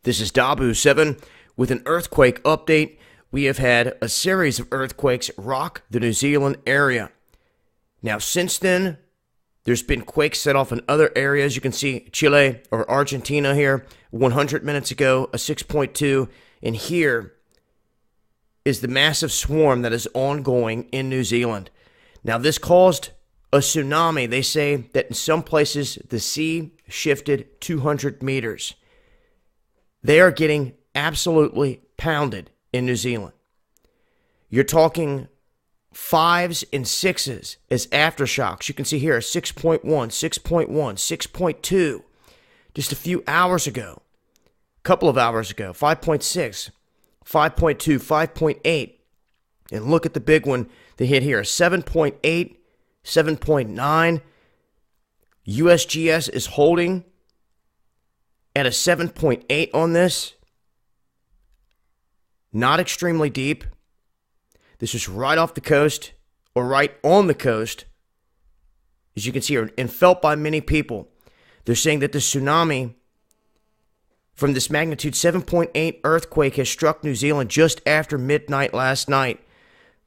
This is Dabu7 with an earthquake update. We have had a series of earthquakes rock the New Zealand area. Now, since then, there's been quakes set off in other areas. You can see Chile or Argentina here 100 minutes ago, a 6.2. And here is the massive swarm that is ongoing in New Zealand. Now, this caused a tsunami. They say that in some places, the sea shifted 200 meters. They are getting absolutely pounded in New Zealand. You're talking 5s and 6s as aftershocks. You can see here 6.1, 6.1, 6.2 just a few hours ago, a couple of hours ago, 5.6, 5.2, 5.8. And look at the big one that hit here, 7.8, 7.9. USGS is holding at a 7.8 on this. Not extremely deep. This is right off the coast, or right on the coast, as you can see here, and felt by many people. They're saying that the tsunami from this magnitude 7.8 earthquake has struck New Zealand just after midnight last night.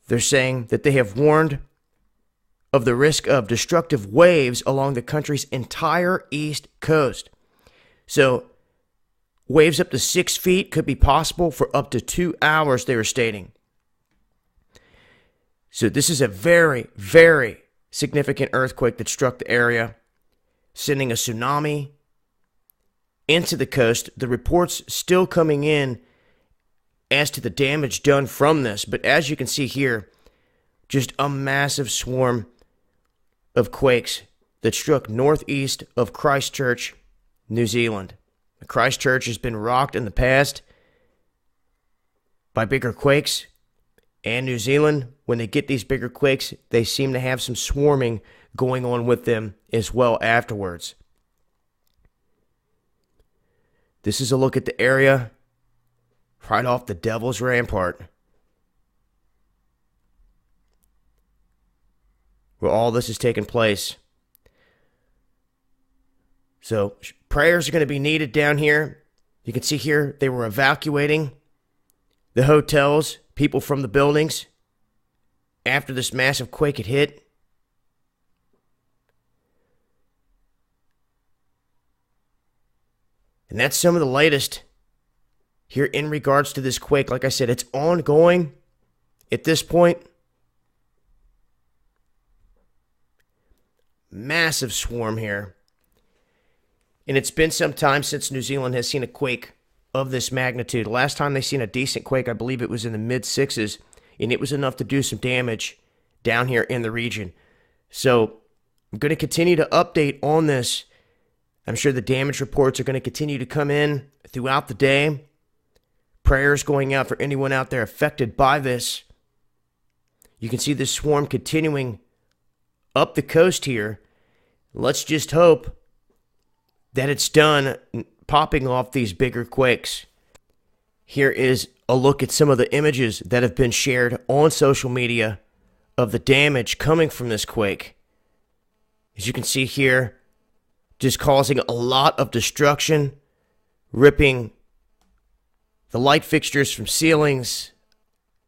They're saying that they have warned of the risk of destructive waves along the country's entire east coast. So, waves up to 6 feet could be possible for up to 2 hours, they were stating. So this is a very, very significant earthquake that struck the area, sending a tsunami into the coast. The reports still coming in as to the damage done from this. But as you can see here, just a massive swarm of quakes that struck northeast of Christchurch, New Zealand. Christchurch has been rocked in the past by bigger quakes, and New Zealand, when they get these bigger quakes, they seem to have some swarming going on with them as well afterwards. This is a look at the area right off the Devil's Rampart, where all this is taking place. So prayers are going to be needed down here. You can see here they were evacuating the hotels, people from the buildings, after this massive quake had hit. And that's some of the latest here in regards to this quake. Like I said, it's ongoing at this point. Massive swarm here. And it's been some time since New Zealand has seen a quake of this magnitude. Last time they seen a decent quake, I believe it was in the mid-6s, and it was enough to do some damage down here in the region. So I'm going to continue to update on this. I'm sure the damage reports are going to continue to come in throughout the day. Prayers going out for anyone out there affected by this. You can see this swarm continuing up the coast here. Let's just hope that it's done popping off these bigger quakes. Here is a look at some of the images that have been shared on social media of the damage coming from this quake. As you can see here, just causing a lot of destruction, ripping the light fixtures from ceilings,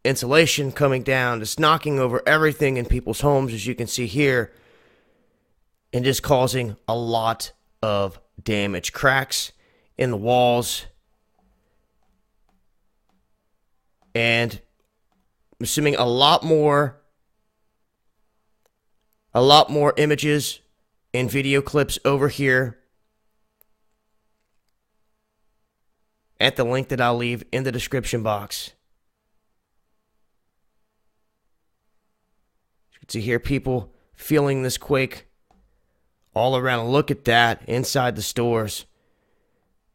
insulation coming down, just knocking over everything in people's homes, as you can see here, and just causing a lot of damage. Cracks in the walls, and I'm assuming a lot more images and video clips over here at the link that I'll leave in the description box. You can see here people feeling this quake all around. Look at that inside the stores.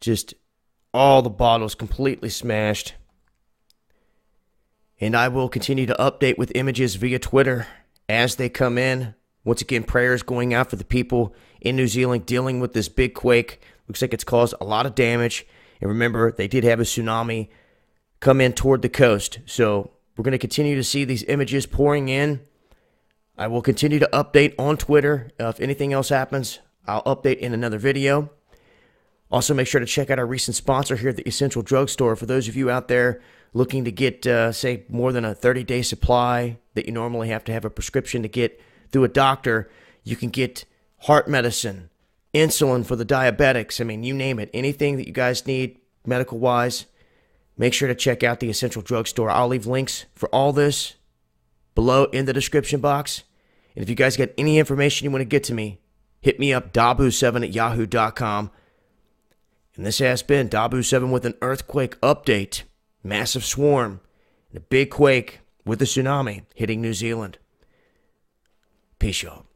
Just all the bottles completely smashed. And I will continue to update with images via Twitter as they come in. Once again, prayers going out for the people in New Zealand dealing with this big quake. Looks like it's caused a lot of damage. And remember, they did have a tsunami come in toward the coast. So we're going to continue to see these images pouring in. I will continue to update on Twitter. If anything else happens, I'll update in another video. Also, make sure to check out our recent sponsor here at the Essential Drugstore. For those of you out there looking to get, say, more than a 30-day supply that you normally have to have a prescription to get through a doctor, you can get heart medicine, insulin for the diabetics. I mean, you name it. Anything that you guys need medical-wise, make sure to check out the Essential Drugstore. I'll leave links for all this below in the description box. And if you guys got any information you want to get to me, hit me up, dabu7@yahoo.com. And this has been Dabu7 with an earthquake update. Massive swarm and a big quake with a tsunami hitting New Zealand. Peace, y'all.